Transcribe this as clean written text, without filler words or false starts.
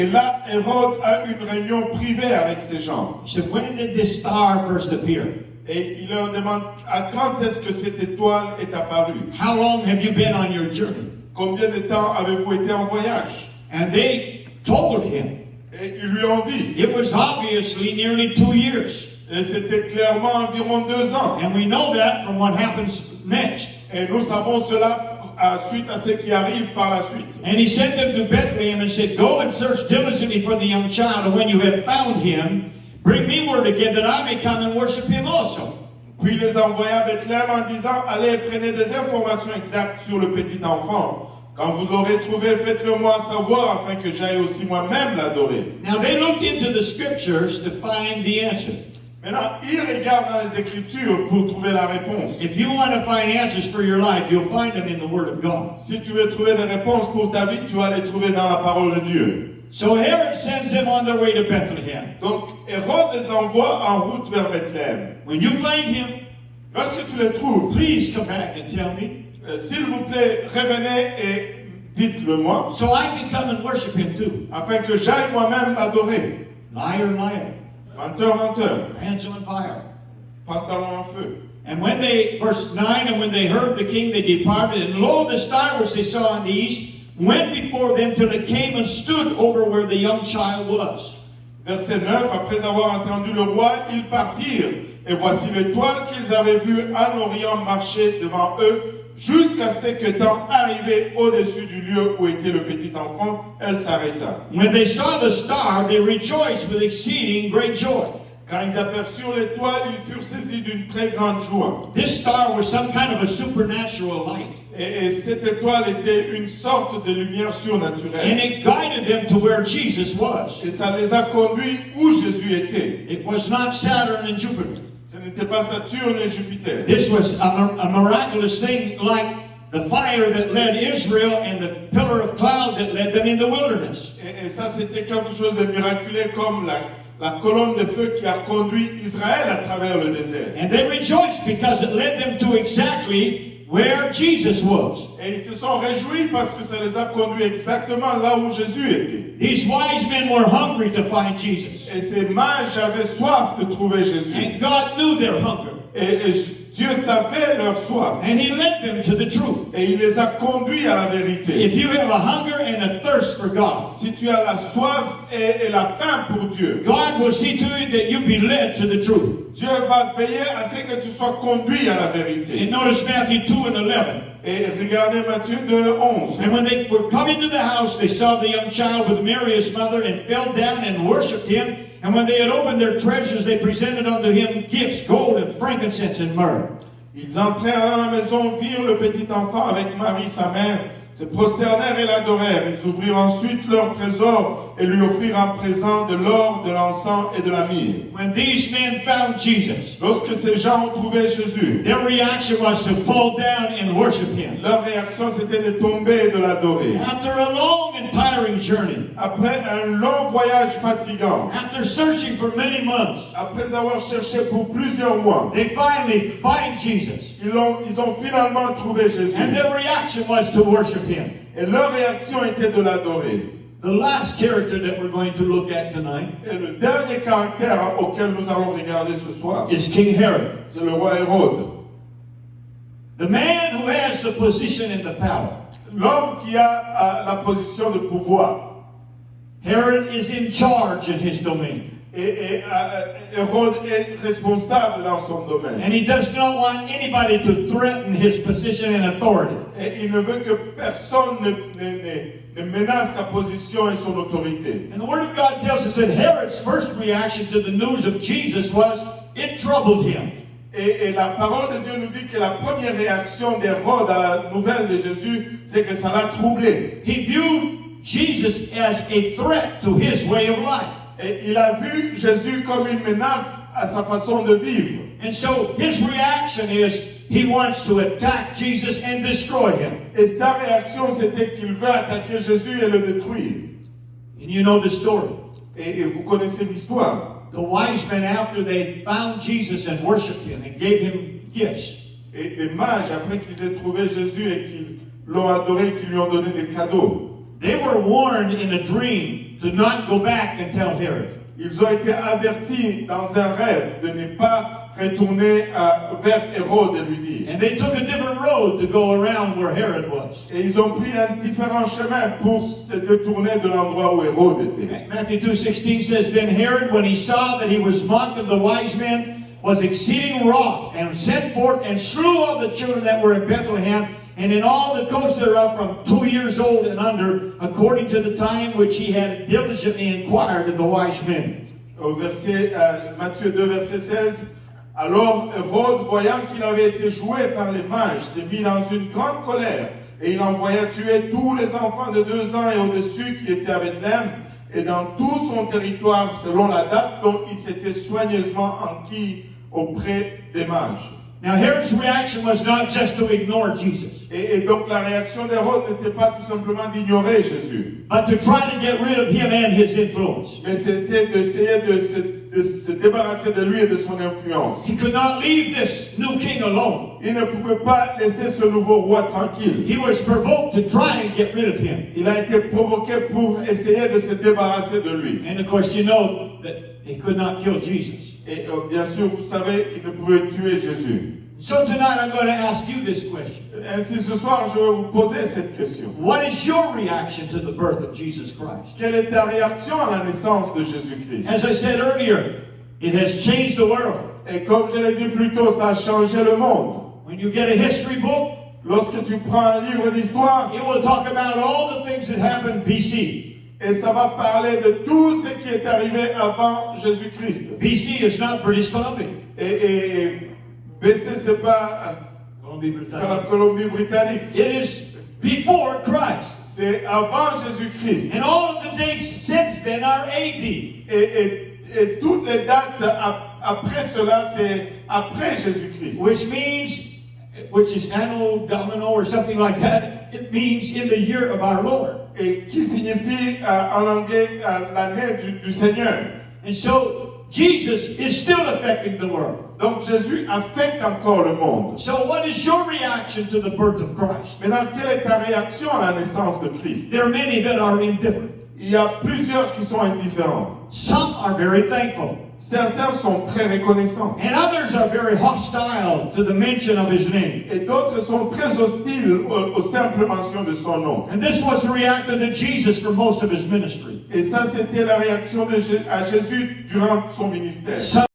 Et là, Hérode a une réunion privée avec ces gens. He said, when did this star first appear? Et il leur demande à quand est-ce que cette étoile est apparue? How long have you been on your journey? Combien de temps avez-vous été en voyage? And they told him Et ils lui ont dit. it was obviously nearly 2 years. Et c'était clairement environ 2 ans. And we know that from what happens next. Et nous savons cela suite à ce qui arrive par la suite. And he sent them to Bethlehem and said, go and search diligently for the young child, and when you have found him, bring me word again that I may come and worship him also. Puis il les envoya à Bethléem en disant, allez, prenez des informations exactes sur le petit enfant. Quand vous l'aurez trouvé, faites-le moi savoir afin que j'aille aussi moi-même l'adorer. Now they looked into the scriptures to find the answer. Maintenant, ils regardent dans les Écritures pour trouver la réponse. If you want to find answers for your life, you'll find them in the Word of God. Si tu veux trouver des réponses pour ta vie, tu vas les trouver dans la parole de Dieu. So Herod sends them on their way to Bethlehem. Donc, Hérode les envoie en route vers Bethléem. When you find him, Lorsque tu les trouves, please come back and tell me, s'il vous plaît, revenez et dites-le moi, so I can come and worship him too. afin que j'aille moi-même l'adorer. Liar, liar, Menteur, menteur, hands on fire. pantalon en feu. And when they, verse 9, and when they heard the king, they departed, and lo, the star which they saw in the east went before them till it came and stood over where the young child was. Verset 9, après avoir entendu le roi, ils partirent. Et voici l'étoile qu'ils avaient vue en Orient marcher devant eux, jusqu'à ce qu'étant arrivée au-dessus du lieu où était le petit enfant, elle s'arrêta. When they saw the star, they rejoiced with exceeding great joy. Quand ils aperçurent l'étoile, ils furent saisis d'une très grande joie. This star was some kind of a supernatural light. Et cette étoile était une sorte de lumière And surnaturelle. it guided them to where Jesus was. Et ça les a conduits où Jésus était. It was not Saturn and Jupiter. Ce n'était pas Saturne et Jupiter. This was a miraculous thing like the fire that led Israel and the pillar of cloud that led them in the wilderness. Et ça, c'était quelque chose de miraculeux comme la colonne de feu qui a conduit Israël à travers le désert. And they rejoiced because it led them to exactly where Jesus was. Et ils se sont réjouis parce que ça les a conduits exactement là où Jésus était. These wise men were hungry to find Jesus. Et ces mages avaient soif de trouver Jésus. And God knew their hunger. Et Dieu savait leur soif. And He led them to the truth. Et il les a conduits à la vérité. If you have a hunger and a thirst for God, Si tu as la soif et la faim pour Dieu, God will see to it that you be led to the truth. Dieu va veiller à ce que tu sois conduit à la vérité. And notice Matthew 2 and 11. Et regardez Matthieu 2, 11. And when they were coming to the house, they saw the young child with Mary his mother, and fell down and worshipped him. And when they had opened their treasures, they presented unto him gifts, gold and frankincense and myrrh. Ils entrèrent dans la maison, virent le petit enfant avec Marie sa mère, se prosternèrent et l'adorèrent. Ils ouvrirent ensuite leur trésor et lui offrirent en présent de l'or, de l'encens et de la myrrhe. When these men found Jesus, Lorsque ces gens ont trouvé Jésus, their reaction was to fall down and worship him. leur réaction c'était de tomber et de l'adorer. After a long and tiring journey, Après un long voyage fatigant, after searching for many months, après avoir cherché pour plusieurs mois, they finally find Jesus. ils ont finalement trouvé Jésus. And their reaction was to worship him. Et leur réaction était de l'adorer. The last character that we're going to look at tonight Et le dernier caractère auquel nous allons regarder ce soir, is King Herod. c'est le roi Hérode. The man who has the position and the power. L'homme qui a la position de pouvoir. Herod is in charge in his domain. Et Hérode est responsable dans son domaine. And he does not want anybody to threaten his position and authority. Et il ne veut que personne ne menace sa position et son autorité. And the Word of God tells us that Herod's first reaction to the news of Jesus was, it troubled him. Et la parole de Dieu nous dit que la première réaction d'Hérode à la nouvelle de Jésus, c'est que ça l'a troublé. He viewed Jesus as a threat to his way of life. Et il a vu Jésus comme une menace à sa façon de vivre. And so his reaction is, he wants to attack Jesus and destroy him. Et sa réaction, c'était qu'il veut attaquer Jésus et le détruire. And you know the story. Et vous connaissez l'histoire. The wise men, after they found Jesus and worshipped him and gave him gifts, Et les mages, après qu'ils aient trouvé Jésus et qu'ils l'ont adoré, qu'ils lui ont donné des cadeaux, they were warned in a dream to not go back and tell Herod. Ils ont été avertis dans un rêve de ne pas retourner vers Hérode et lui dire. And they took a different road to go around where Herod was. Et ils ont pris un différent chemin pour se détourner de l'endroit où Hérode était. Matthew 2:16 says, Then Herod, when he saw that he was mocked of the wise men, was exceeding wroth, and sent forth and slew all the children that were in Bethlehem, and in all the coasts thereof from 2 years old and under, according to the time which he had diligently inquired of the wise men. Au verset, Matthieu 2, verset 16, alors Hérode, voyant qu'il avait été joué par les mages, s'est mis dans une grande colère, et il envoya tuer tous les enfants de 2 ans et au-dessus qui étaient à Bethléem, et dans tout son territoire, selon la date dont il s'était soigneusement enquis auprès des mages. Now Herod's reaction was not just to ignore Jesus, Et donc la réaction d'Hérode n'était pas tout simplement d'ignorer Jésus, but to try to get rid of him and his influence. mais c'était d'essayer de se débarrasser de lui et de son influence. He could not leave this new king alone. Il ne pouvait pas laisser ce nouveau roi tranquille. He was provoked to try and get rid of him. Il a été provoqué pour essayer de se débarrasser de lui. And of course, you know that he could not kill Jesus. Et bien sûr, vous savez, il ne pouvait tuer Jésus. So tonight I'm going to ask you this question. Ainsi, ce soir, je vais vous poser cette question. What is your reaction to the birth of Jesus Christ? Quelle est ta réaction à la naissance de Jésus-Christ? As I said earlier, it has changed the world. Et comme je l'ai dit plus tôt, ça a changé le monde. When you get a history book, Lorsque tu prends un livre d'histoire, it will talk about all the things that happened BC. et ça va parler de tout ce qui est arrivé avant Jésus-Christ. BC is not British Columbia. Et BC, c'est pas la Colombie-Britannique. It is before Christ. C'est avant Jésus-Christ. And all of the dates since then are AD. Et toutes les dates après cela, c'est après Jésus-Christ. Which is Anno Domino or something like that. It means in the year of our Lord. Et qui signifie en anglais l'année du Seigneur. And so Jesus is still affecting the world. Donc Jésus affecte encore le monde. So what is your reaction to the birth of Christ? Maintenant, quelle est ta réaction à la naissance de Christ? There are many that are indifferent. Il y a plusieurs qui sont indifférents. Some are very thankful. Certains sont très reconnaissants. And others are very hostile to the mention of his name. Et d'autres sont très hostiles aux simples mentions de son nom. And this was the reaction to Jesus for most of his ministry. Et ça, c'était la réaction à Jésus durant son ministère.